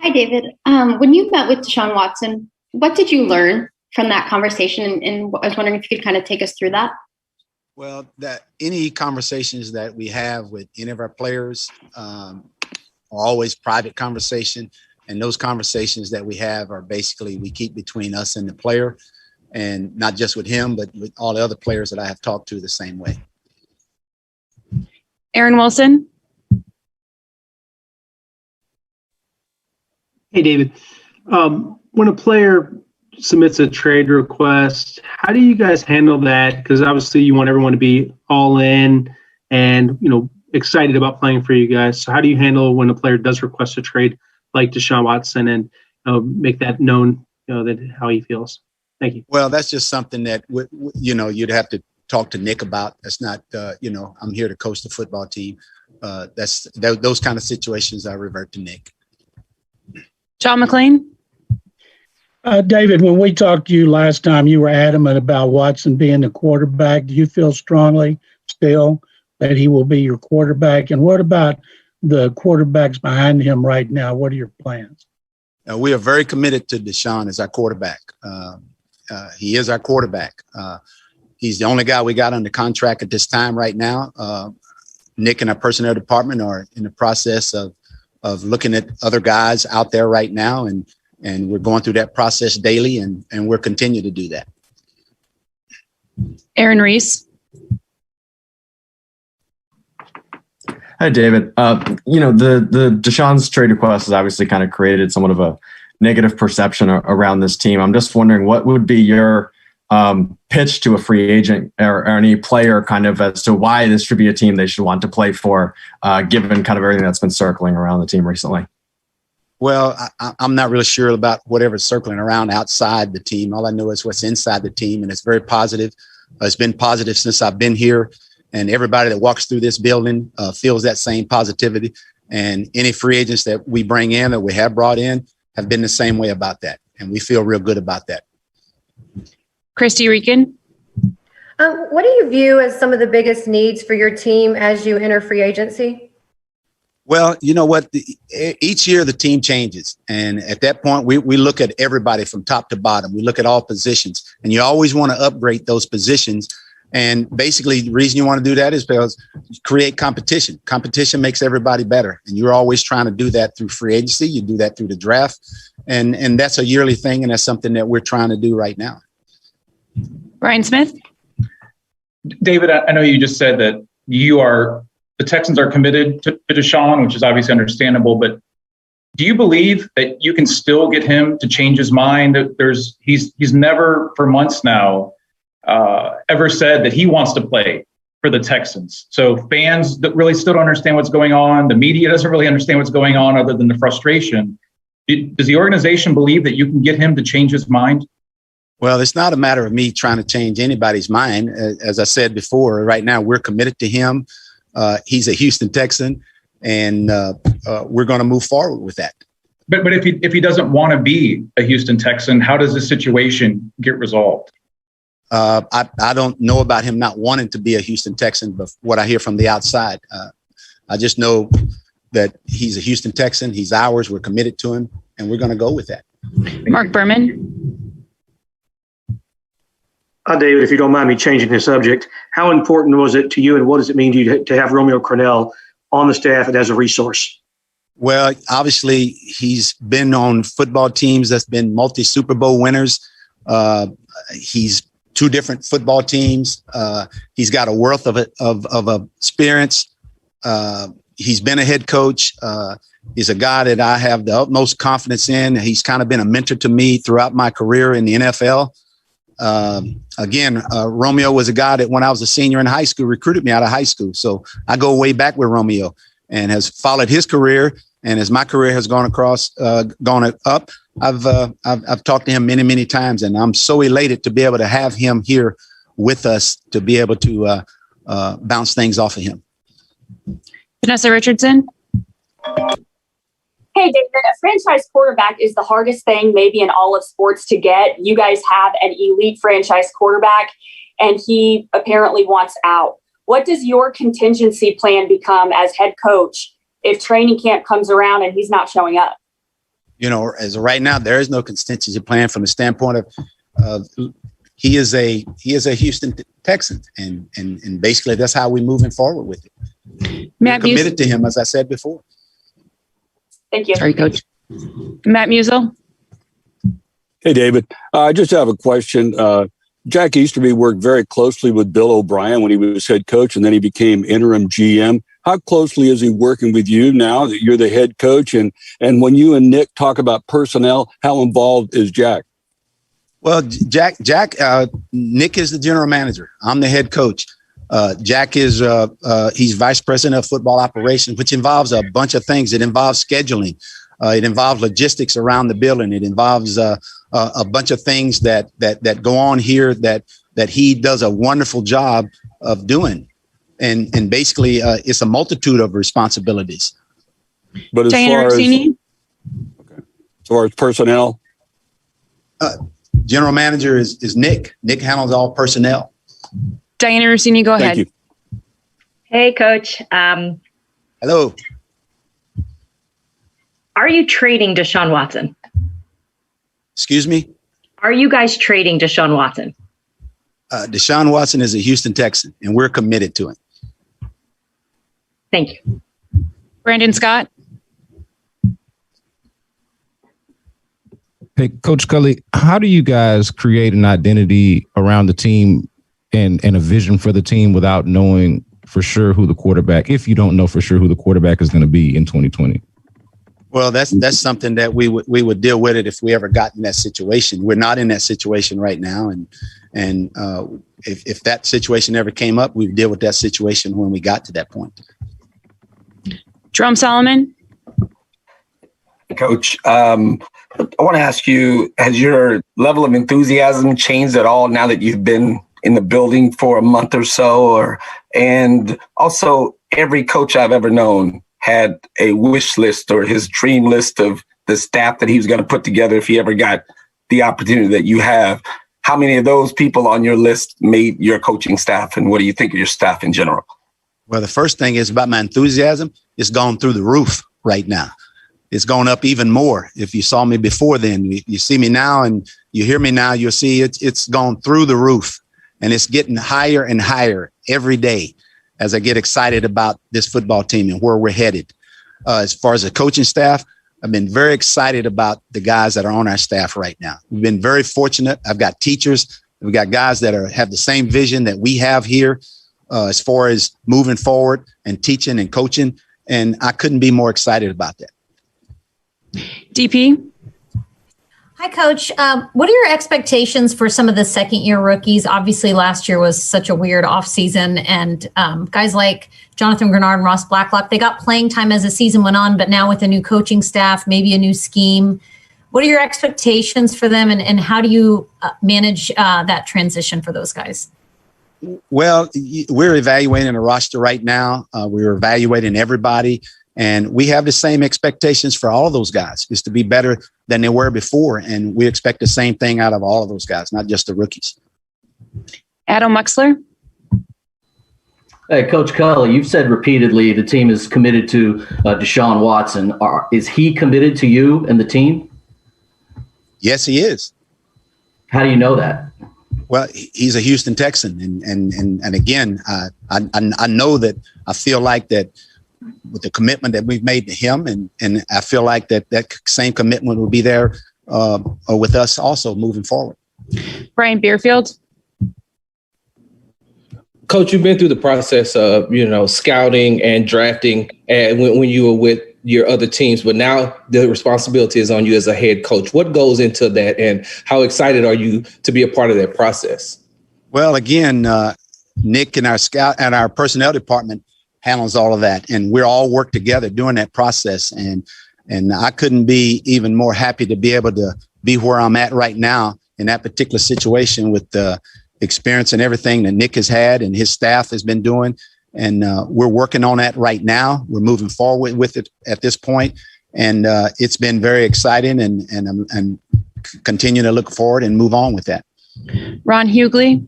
Hi, David. When you met with Deshaun Watson, what did you learn from that conversation? And I was wondering if you could kind of take us through that. Well, that any conversations that we have with any of our players are always private conversation. And those conversations that we have are basically we keep between us and the player, and not just with him, but with all the other players that I have talked to the same way. Aaron Wilson. Hey, David. When a player submits a trade request, how do you guys handle that? Because obviously you want everyone to be all in and, excited about playing for you guys. So how do you handle when a player does request a trade like Deshaun Watson and make that known, that how he feels? Thank you. Well, that's just something that, you'd have to talk to Nick about. That's not, I'm here to coach the football team. Those kind of situations I revert to Nick. John McClain. David, when we talked to you last time, you were adamant about Watson being the quarterback. Do you feel strongly still that he will be your quarterback? And what about the quarterbacks behind him right now? What are your plans? We are very committed to Deshaun as our quarterback. He is our quarterback. He's the only guy we got under contract at this time right now. Nick and our personnel department are in the process of looking at other guys out there right now. And we're going through that process daily, and we'll continue to do that. Aaron Reese. Hi, David. The Deshaun's trade request has obviously kind of created somewhat of a negative perception around this team. I'm just wondering what would be your pitch to a free agent or any player kind of as to why this should be a team they should want to play for, given kind of everything that's been circling around the team recently? Well, I'm not really sure about whatever's circling around outside the team. All I know is what's inside the team, and it's very positive. It's been positive since I've been here, and everybody that walks through this building feels that same positivity. And any free agents that we bring in or we have brought in have been the same way about that, and we feel real good about that. Christy Reekin. What do you view as some of the biggest needs for your team as you enter free agency? Well, you know what? Each year the team changes. And at that point, we look at everybody from top to bottom. We look at all positions. And you always want to upgrade those positions. And basically, the reason you want to do that is because you create competition. Competition makes everybody better. And you're always trying to do that through free agency. You do that through the draft. And that's a yearly thing. And that's something that we're trying to do right now. Brian Smith. David, I know you just said that the Texans are committed to Deshaun, which is obviously understandable, but do you believe that you can still get him to change his mind? He's never for months now ever said that he wants to play for the Texans. So fans that really still don't understand what's going on. The media doesn't really understand what's going on other than the frustration. Does the organization believe that you can get him to change his mind? Well, it's not a matter of me trying to change anybody's mind. As I said before, right now we're committed to him. He's a Houston Texan, and we're going to move forward with that. But if he doesn't want to be a Houston Texan, how does this situation get resolved? I don't know about him not wanting to be a Houston Texan, but what I hear from the outside, I just know that he's a Houston Texan. He's ours. We're committed to him, and we're going to go with that. Mark Berman. David, if you don't mind me changing the subject, how important was it to you, and what does it mean to you to have Romeo Crennel on the staff and as a resource? Well, obviously, he's been on football teams that's been multi-Super Bowl winners. He's two different football teams. He's got a wealth of experience. He's been a head coach. He's a guy that I have the utmost confidence in. He's kind of been a mentor to me throughout my career in the NFL. Romeo was a guy that when I was a senior in high school recruited me out of high school. So I go way back with Romeo and has followed his career. And as my career has gone up, I've talked to him many, many times, and I'm so elated to be able to have him here with us to be able to bounce things off of him. Vanessa Richardson. Hey, David, a franchise quarterback is the hardest thing maybe in all of sports to get. You guys have an elite franchise quarterback, and he apparently wants out. What does your contingency plan become as head coach if training camp comes around and he's not showing up? as of right now, there is no contingency plan from the standpoint of he is a Houston Texan, and basically that's how we're moving forward with it. We're committed to him, as I said before. Thank you. Sorry, Coach. Matt Musial. Hey, David. I just have a question. Jack Easterby worked very closely with Bill O'Brien when he was head coach, and then he became interim GM. How closely is he working with you now that you're the head coach? And when you and Nick talk about personnel, how involved is Jack? Well, Nick is the general manager. I'm the head coach. Jack is he's vice president of football operations, which involves a bunch of things. It involves scheduling. It involves logistics around the building. It involves a bunch of things that go on here that he does a wonderful job of doing. And basically, it's a multitude of responsibilities. But as far as personnel, general manager is Nick. Nick handles all personnel. Diana Rossini, go ahead. Thank you. Hey, Coach. Hello. Are you trading Deshaun Watson? Excuse me? Are you guys trading Deshaun Watson? Deshaun Watson is a Houston Texan, and we're committed to him. Thank you. Brandon Scott. Hey, Coach Culley, how do you guys create an identity around the team and a vision for the team without knowing for sure who the quarterback, if you don't know for sure who the quarterback is going to be in 2020? Well, that's something that we would deal with it if we ever got in that situation. We're not in that situation right now, and if that situation ever came up, we would deal with that situation when we got to that point. Jerome Solomon. Coach, I want to ask you, has your level of enthusiasm changed at all now that you've been in the building for a month or so? And also, every coach I've ever known had a wish list or his dream list of the staff that he was going to put together if he ever got the opportunity that you have. How many of those people on your list made your coaching staff, and what do you think of your staff in general? Well, the first thing is about my enthusiasm. It's gone through the roof right now. It's gone up even more. If you saw me before then, you see me now and you hear me now, you'll see it's gone through the roof, and it's getting higher and higher every day as I get excited about this football team and where we're headed. As far as the coaching staff, I've been very excited about the guys that are on our staff right now. We've been very fortunate. I've got teachers. We've got guys that have the same vision that we have here as far as moving forward and teaching and coaching. And I couldn't be more excited about that. DP. Hi, Coach. What are your expectations for some of the second-year rookies? Obviously, last year was such a weird offseason, and guys like Jonathan Grenard and Ross Blacklock, they got playing time as the season went on, but now with a new coaching staff, maybe a new scheme, what are your expectations for them, and how do you manage that transition for those guys? Well, we're evaluating a roster right now. We're evaluating everybody. And we have the same expectations for all of those guys, is to be better than they were before. And we expect the same thing out of all of those guys, not just the rookies. Adam Muxler. Hey, Coach Culley, you've said repeatedly the team is committed to Deshaun Watson. Is he committed to you and the team? Yes, he is. How do you know that? Well, he's a Houston Texan. And again, I know that I feel like that with the commitment that we've made to him, and I feel like that same commitment will be there with us also moving forward. Brian Beerfield. Coach, you've been through the process of, scouting and drafting and when you were with your other teams, but now the responsibility is on you as a head coach. What goes into that, and how excited are you to be a part of that process? Well, again, Nick and our scout and our personnel department handles all of that, and we're all work together during that process. And I couldn't be even more happy to be able to be where I'm at right now in that particular situation with the experience and everything that Nick has had and his staff has been doing. And we're working on that right now. We're moving forward with it at this point. And it's been very exciting, and continue to look forward and move on with that. Ron Hughley.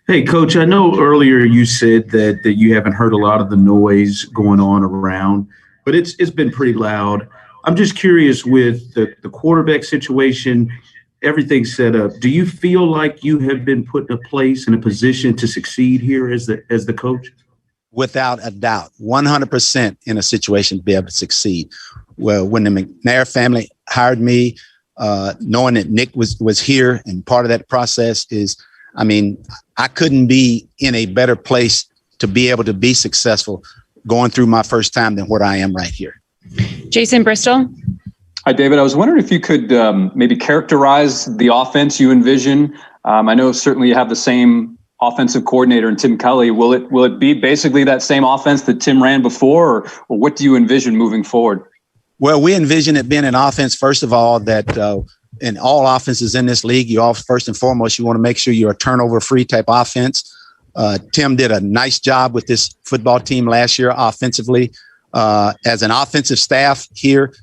Hey, Coach, I know earlier you said that you haven't heard a lot of the noise going on around, but it's been pretty loud. I'm just curious with the quarterback situation, everything set up. Do you feel like you have been put in a place, in a position to succeed here as the coach? Without a doubt, 100% in a situation to be able to succeed. Well, when the McNair family hired me, knowing that Nick was here, and part of that process is, I mean, I couldn't be in a better place to be able to be successful going through my first time than what I am right here. Jason Bristol. Hi, David. I was wondering if you could maybe characterize the offense you envision. I know certainly you have the same offensive coordinator in Tim Culley. Will it be basically that same offense that Tim ran before, or what do you envision moving forward? Well, we envision it being an offense, first of all, that in all offenses in this league, first and foremost, you want to make sure you're a turnover-free type offense. Tim did a nice job with this football team last year offensively. As an offensive staff here,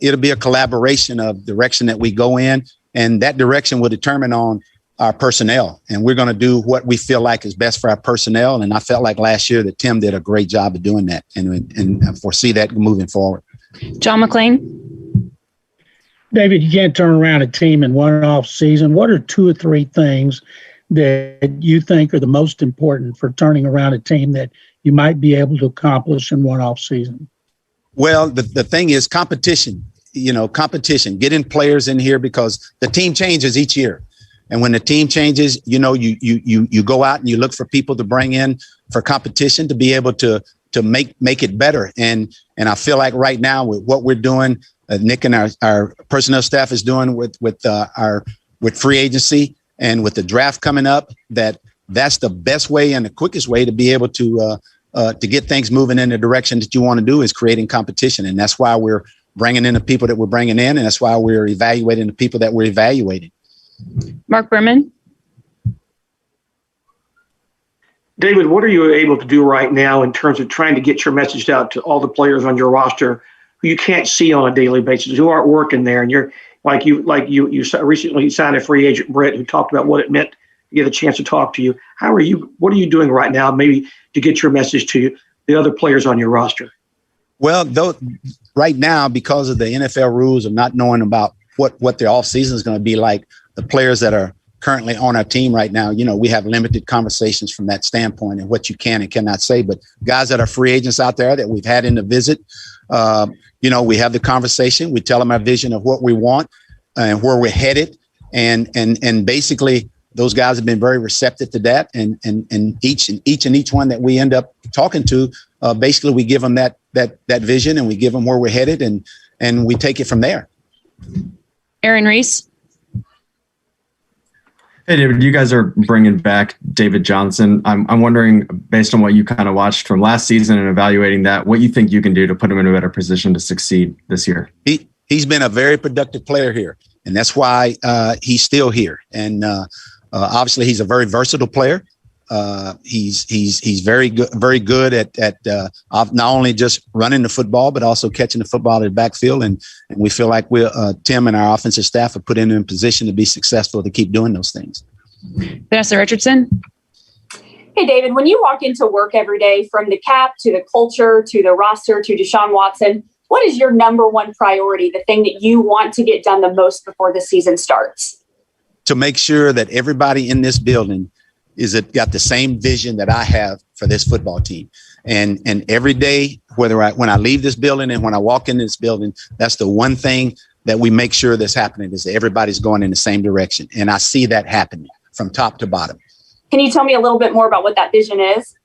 it'll be a collaboration of direction that we go in, and that direction will determine on our personnel. And we're going to do what we feel like is best for our personnel. And I felt like last year that Tim did a great job of doing that, and I foresee that moving forward. John McClain. David, you can't turn around a team in one off season. What are 2 or 3 things that you think are the most important for turning around a team that you might be able to accomplish in one off season? Well, the thing is competition, competition, getting players in here, because the team changes each year. And when the team changes, you go out and you look for people to bring in for competition to be able to make it better. And I feel like right now with what we're doing, Nick and our personnel staff is doing with free agency and with the draft coming up, that's the best way and the quickest way to be able to get things moving in the direction that you want to do, is creating competition. And that's why we're bringing in the people that we're bringing in. And that's why we're evaluating the people that we're evaluating. Mark Berman. David, what are you able to do right now in terms of trying to get your message out to all the players on your roster who you can't see on a daily basis, who aren't working there? And you're you recently signed a free agent, Brett, who talked about what it meant to get a chance to talk to you. What are you doing right now, maybe to get your message to the other players on your roster? Well, right now, because of the NFL rules of not knowing about what their off season is going to be like, the players that are currently on our team right now, we have limited conversations from that standpoint and what you can and cannot say. But guys that are free agents out there that we've had in the visit, we have the conversation. We tell them our vision of what we want and where we're headed. And basically those guys have been very receptive to that. And each one that we end up talking to, basically we give them that vision, and we give them where we're headed, and we take it from there. Aaron Reese. Hey, David, you guys are bringing back David Johnson. I'm wondering, based on what you kind of watched from last season and evaluating that, what you think you can do to put him in a better position to succeed this year. He's been a very productive player here, and that's why he's still here. And obviously, he's a very versatile player. He's very good at not only just running the football, but also catching the football in the backfield. And we feel like Tim and our offensive staff have put him in position to be successful to keep doing those things. Vanessa Richardson. Hey, David, when you walk into work every day, from the cap to the culture to the roster to Deshaun Watson, what is your number one priority, the thing that you want to get done the most before the season starts? To make sure that everybody in this building got the same vision that I have for this football team. And every day, when I leave this building and when I walk in this building, that's the one thing that we make sure that's happening, is that everybody's going in the same direction. And I see that happening from top to bottom. Can you tell me a little bit more about what that vision is?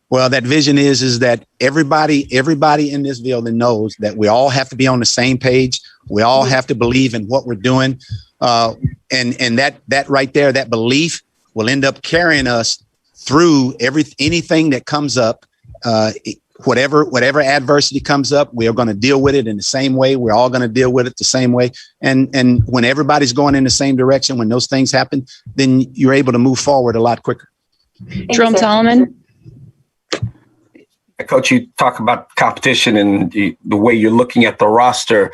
Well, that vision is that everybody in this building knows that we all have to be on the same page. We all have to believe in what we're doing. And that right there, that belief will end up carrying us through anything that comes up. Whatever adversity comes up, we are going to deal with it in the same way. We're all going to deal with it the same way. And when everybody's going in the same direction, when those things happen, then you're able to move forward a lot quicker. Jerome Solomon. Coach, you talk about competition and the way you're looking at the roster.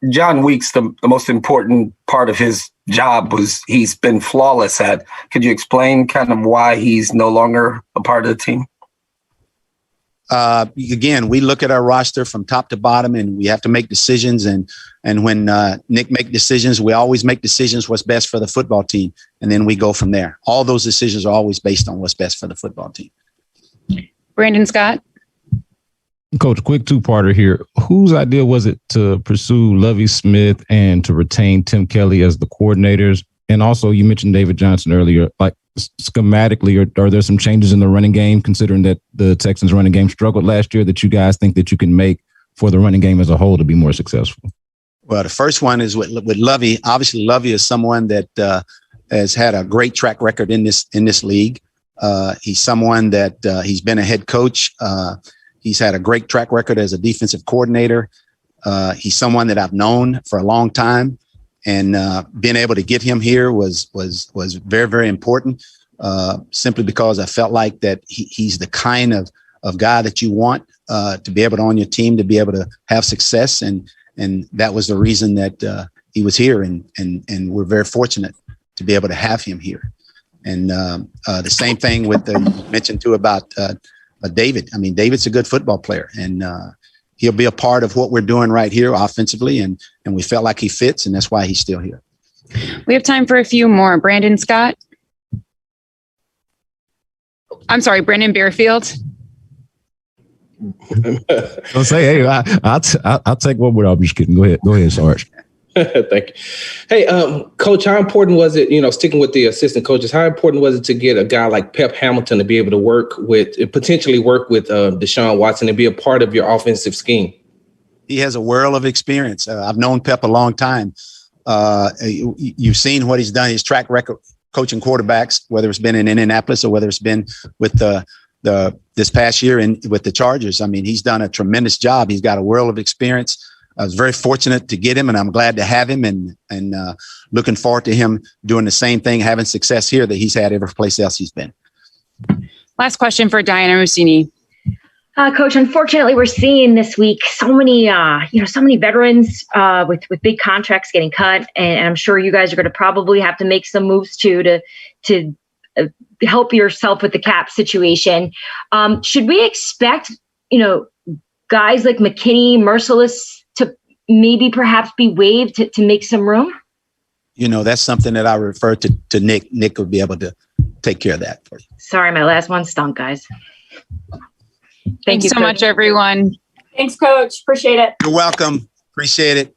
John Weeks, the most important part of his job was he's been flawless at. Could you explain kind of why he's no longer a part of the team? Again, we look at our roster from top to bottom, and we have to make decisions. And when Nick make decisions, we always make decisions what's best for the football team, and then we go from there. All those decisions are always based on what's best for the football team. Brandon Scott. Coach, quick two-parter here. Whose idea was it to pursue Lovie Smith and to retain Tim Culley as the coordinators? And also, you mentioned David Johnson earlier. Like, schematically, are there some changes in the running game, considering that the Texans running game struggled last year, that you guys think that you can make for the running game as a whole to be more successful? Well, the first one is with Lovie. Obviously, Lovie is someone that has had a great track record in this league. He's someone that he's been a head coach. He's had a great track record as a defensive coordinator. He's someone that I've known for a long time, and being able to get him here was very, very important. Simply because I felt like that he's the kind of guy that you want to be able to on your team, to be able to have success, and that was the reason that he was here, and we're very fortunate to be able to have him here. And the same thing with you mentioned too about David. I mean, David's a good football player, and he'll be a part of what we're doing right here offensively, and we felt like he fits, and that's why he's still here. We have time for a few more. Brandon Scott. I'm sorry, Brendan Bearfield. Don't say, hey, I'll take one more. I'm just kidding. Go ahead, Sarge. Thank you. Hey, Coach, how important was it, sticking with the assistant coaches, how important was it to get a guy like Pep Hamilton to be able to potentially work with Deshaun Watson and be a part of your offensive scheme? He has a world of experience. I've known Pep a long time. You've seen what he's done, his track record coaching quarterbacks, whether it's been in Indianapolis or whether it's been with this past year with the Chargers. I mean, he's done a tremendous job. He's got a world of experience. I was very fortunate to get him, and I'm glad to have him, and looking forward to him doing the same thing, having success here that he's had every place else he's been. Last question for Diana Rossini. Coach, unfortunately, we're seeing this week so many veterans with big contracts getting cut, and I'm sure you guys are going to probably have to make some moves too to help yourself with the cap situation. Should we expect, guys like McKinney, Merciless to maybe perhaps be waived to make some room? That's something that I refer to Nick. Nick would be able to take care of that for you. Sorry, my last one stunk, guys. Thank you so much, everyone. Thanks, Coach. Appreciate it. You're welcome. Appreciate it.